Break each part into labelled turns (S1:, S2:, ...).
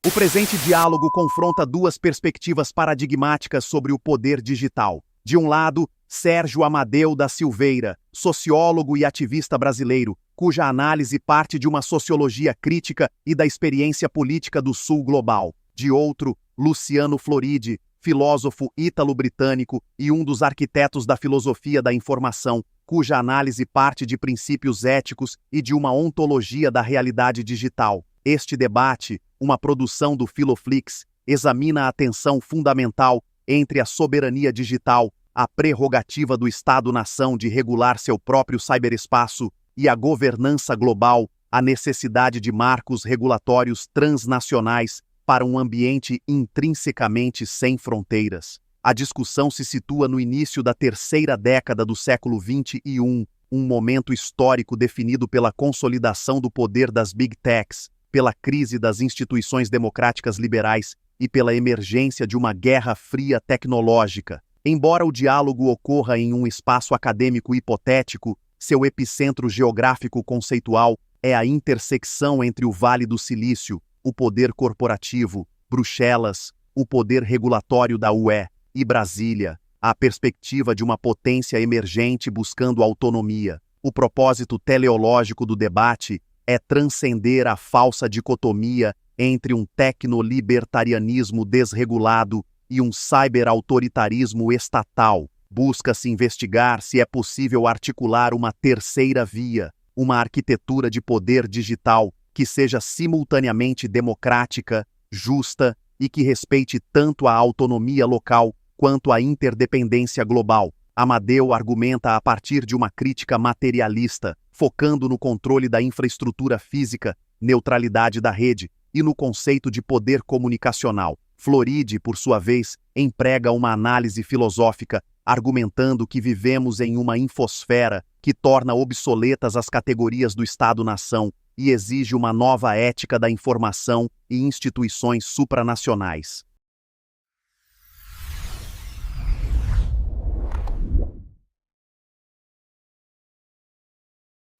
S1: O presente diálogo confronta duas perspectivas paradigmáticas sobre o poder digital. De um lado, Sérgio Amadeu da Silveira, sociólogo e ativista brasileiro, cuja análise parte de uma sociologia crítica e da experiência política do Sul global. De outro, Luciano Floridi, filósofo ítalo-britânico e um dos arquitetos da filosofia da informação, cuja análise parte de princípios éticos e de uma ontologia da realidade digital. Este debate, uma produção do Filoflix, examina a tensão fundamental entre a soberania digital, a prerrogativa do Estado-nação de regular seu próprio ciberespaço e a governança global, a necessidade de marcos regulatórios transnacionais para um ambiente intrinsecamente sem fronteiras. A discussão se situa no início da terceira década do século XXI, um momento histórico definido pela consolidação do poder das Big Techs, pela crise das instituições democráticas liberais e pela emergência de uma guerra fria tecnológica. Embora o diálogo ocorra em um espaço acadêmico hipotético, seu epicentro geográfico conceitual é a intersecção entre o Vale do Silício, o poder corporativo, Bruxelas, o poder regulatório da UE e Brasília, a perspectiva de uma potência emergente buscando autonomia. O propósito teleológico do debate é transcender a falsa dicotomia entre um tecnolibertarianismo desregulado e um cyberautoritarismo estatal. Busca-se investigar se é possível articular uma terceira via, uma arquitetura de poder digital que seja simultaneamente democrática, justa e que respeite tanto a autonomia local quanto a interdependência global. Amadeu argumenta a partir de uma crítica materialista, focando no controle da infraestrutura física, neutralidade da rede e no conceito de poder comunicacional. Floridi, por sua vez, emprega uma análise filosófica, argumentando que vivemos em uma infosfera que torna obsoletas as categorias do Estado-nação e exige uma nova ética da informação e instituições supranacionais.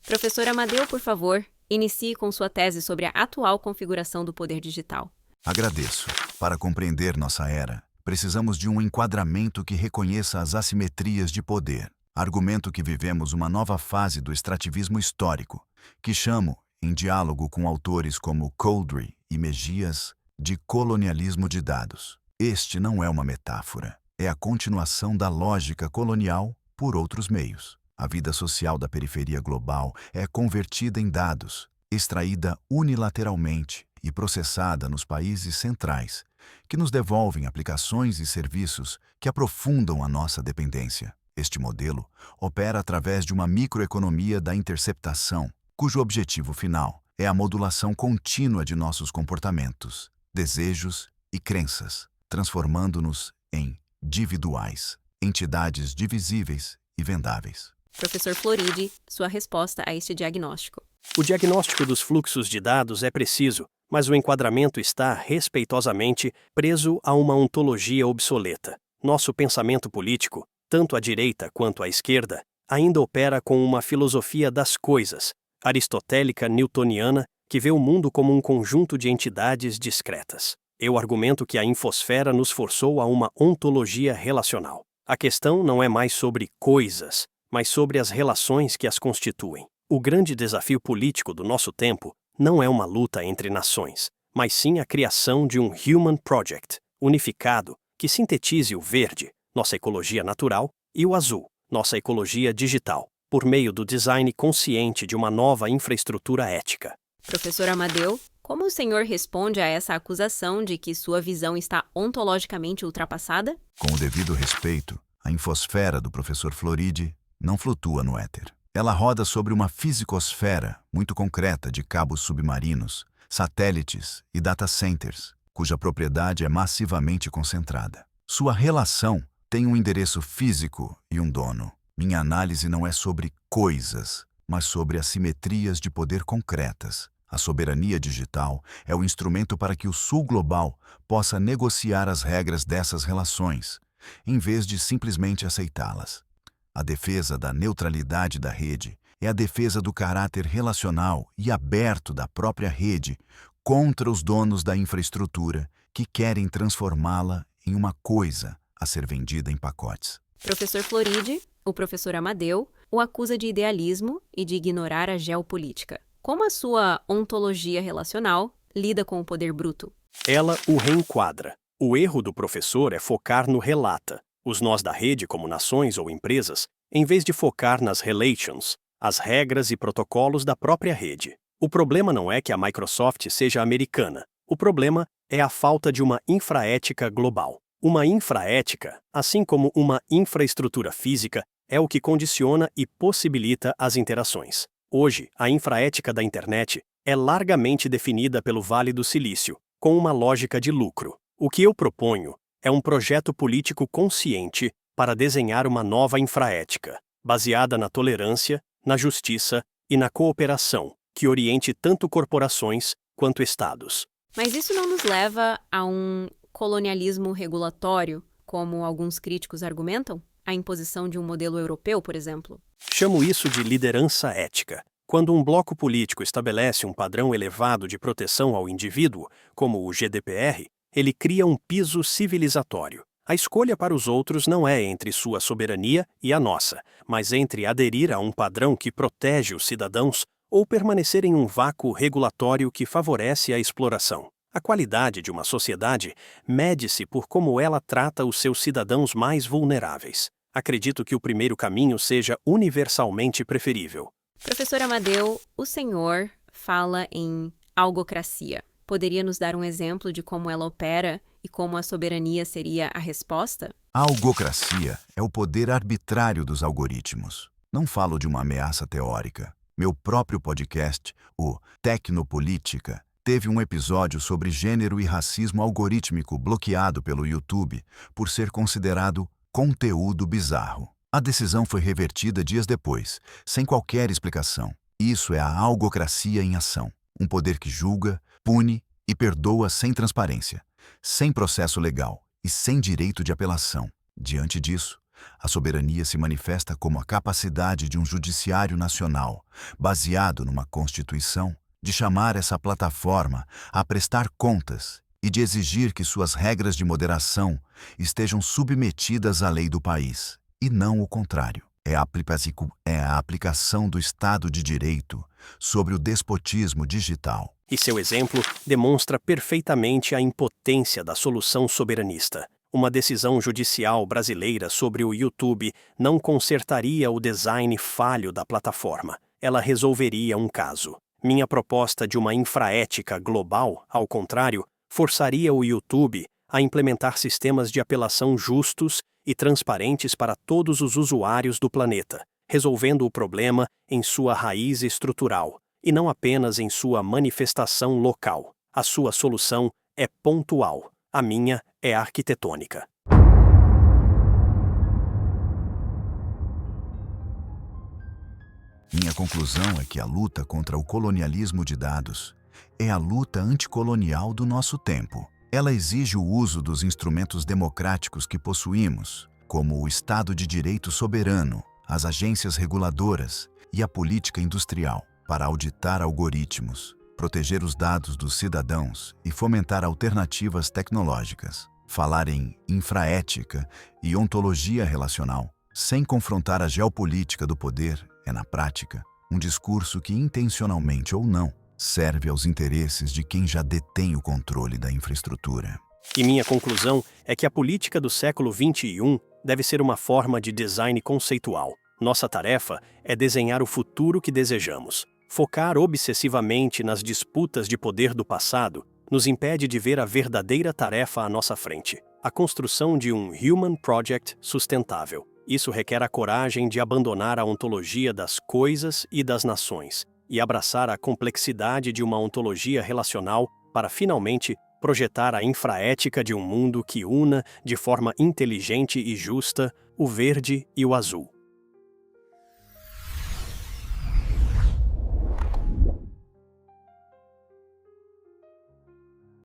S2: Professor Amadeu, por favor, inicie com sua tese sobre a atual configuração do poder digital.
S3: Agradeço. Para compreender nossa era, precisamos de um enquadramento que reconheça as assimetrias de poder. Argumento que vivemos uma nova fase do extrativismo histórico, que chamo, em diálogo com autores como Couldry e Mejias, de colonialismo de dados. Este não é uma metáfora, é a continuação da lógica colonial por outros meios. A vida social da periferia global é convertida em dados, extraída unilateralmente e processada nos países centrais, que nos devolvem aplicações e serviços que aprofundam a nossa dependência. Este modelo opera através de uma microeconomia da interceptação, cujo objetivo final é a modulação contínua de nossos comportamentos, desejos e crenças, transformando-nos em individuais, entidades divisíveis e vendáveis.
S2: Professor Floridi, sua resposta a este diagnóstico.
S4: O diagnóstico dos fluxos de dados é preciso, mas o enquadramento está, respeitosamente, preso a uma ontologia obsoleta. Nosso pensamento político, tanto à direita quanto à esquerda, ainda opera com uma filosofia das coisas, aristotélica newtoniana, que vê o mundo como um conjunto de entidades discretas. Eu argumento que a infosfera nos forçou a uma ontologia relacional. A questão não é mais sobre coisas, mas sobre as relações que as constituem. O grande desafio político do nosso tempo não é uma luta entre nações, mas sim a criação de um Human Project, unificado, que sintetize o verde, nossa ecologia natural, e o azul, nossa ecologia digital, por meio do design consciente de uma nova infraestrutura ética.
S2: Professor Amadeu, como o senhor responde a essa acusação de que sua visão está ontologicamente ultrapassada?
S3: Com o devido respeito, a infosfera do professor Floridi não flutua no éter. Ela roda sobre uma fisicosfera muito concreta de cabos submarinos, satélites e data centers, cuja propriedade é massivamente concentrada. Sua relação tem um endereço físico e um dono. Minha análise não é sobre coisas, mas sobre assimetrias de poder concretas. A soberania digital é o instrumento para que o Sul global possa negociar as regras dessas relações, em vez de simplesmente aceitá-las. A defesa da neutralidade da rede é a defesa do caráter relacional e aberto da própria rede contra os donos da infraestrutura que querem transformá-la em uma coisa a ser vendida em pacotes.
S2: Professor Floride, o professor Amadeu, o acusa de idealismo e de ignorar a geopolítica. Como a sua ontologia relacional lida com o poder bruto?
S4: Ela o reenquadra. O erro do professor é focar no relata, os nós da rede como nações ou empresas, em vez de focar nas relations, as regras e protocolos da própria rede. O problema não é que a Microsoft seja americana. O problema é a falta de uma infraética global. Uma infraética, assim como uma infraestrutura física, é o que condiciona e possibilita as interações. Hoje, a infraética da internet é largamente definida pelo Vale do Silício, com uma lógica de lucro. O que eu proponho é um projeto político consciente para desenhar uma nova infraética, baseada na tolerância, na justiça e na cooperação, que oriente tanto corporações quanto estados.
S2: Mas isso não nos leva a um colonialismo regulatório, como alguns críticos argumentam? A imposição de um modelo europeu, por exemplo?
S4: Chamo isso de liderança ética. Quando um bloco político estabelece um padrão elevado de proteção ao indivíduo, como o GDPR, ele cria um piso civilizatório. A escolha para os outros não é entre sua soberania e a nossa, mas entre aderir a um padrão que protege os cidadãos ou permanecer em um vácuo regulatório que favorece a exploração. A qualidade de uma sociedade mede-se por como ela trata os seus cidadãos mais vulneráveis. Acredito que o primeiro caminho seja universalmente preferível.
S2: Professor Amadeu, o senhor fala em algocracia. Poderia nos dar um exemplo de como ela opera e como a soberania seria a resposta?
S3: A algocracia é o poder arbitrário dos algoritmos. Não falo de uma ameaça teórica. Meu próprio podcast, o Tecnopolítica, teve um episódio sobre gênero e racismo algorítmico bloqueado pelo YouTube por ser considerado conteúdo bizarro. A decisão foi revertida dias depois, sem qualquer explicação. Isso é a algocracia em ação. Um poder que julga, pune e perdoa sem transparência, sem processo legal e sem direito de apelação. Diante disso, a soberania se manifesta como a capacidade de um judiciário nacional, baseado numa Constituição, de chamar essa plataforma a prestar contas e de exigir que suas regras de moderação estejam submetidas à lei do país, e não o contrário. É a aplicação do Estado de Direito sobre o despotismo digital.
S4: E seu exemplo demonstra perfeitamente a impotência da solução soberanista. Uma decisão judicial brasileira sobre o YouTube não consertaria o design falho da plataforma. Ela resolveria um caso. Minha proposta de uma infraética global, ao contrário, forçaria o YouTube a implementar sistemas de apelação justos e transparentes para todos os usuários do planeta, resolvendo o problema em sua raiz estrutural, e não apenas em sua manifestação local. A sua solução é pontual, a minha é arquitetônica.
S3: Minha conclusão é que a luta contra o colonialismo de dados é a luta anticolonial do nosso tempo. Ela exige o uso dos instrumentos democráticos que possuímos, como o Estado de Direito soberano, as agências reguladoras e a política industrial, para auditar algoritmos, proteger os dados dos cidadãos e fomentar alternativas tecnológicas. Falar em infraética e ontologia relacional, sem confrontar a geopolítica do poder, é, na prática, um discurso que, intencionalmente ou não, serve aos interesses de quem já detém o controle da infraestrutura.
S4: E minha conclusão é que a política do século XXI deve ser uma forma de design conceitual. Nossa tarefa é desenhar o futuro que desejamos. Focar obsessivamente nas disputas de poder do passado nos impede de ver a verdadeira tarefa à nossa frente, a construção de um Human Project sustentável. Isso requer a coragem de abandonar a ontologia das coisas e das nações e abraçar a complexidade de uma ontologia relacional para, finalmente, projetar a infraética de um mundo que una, de forma inteligente e justa, o verde e o azul.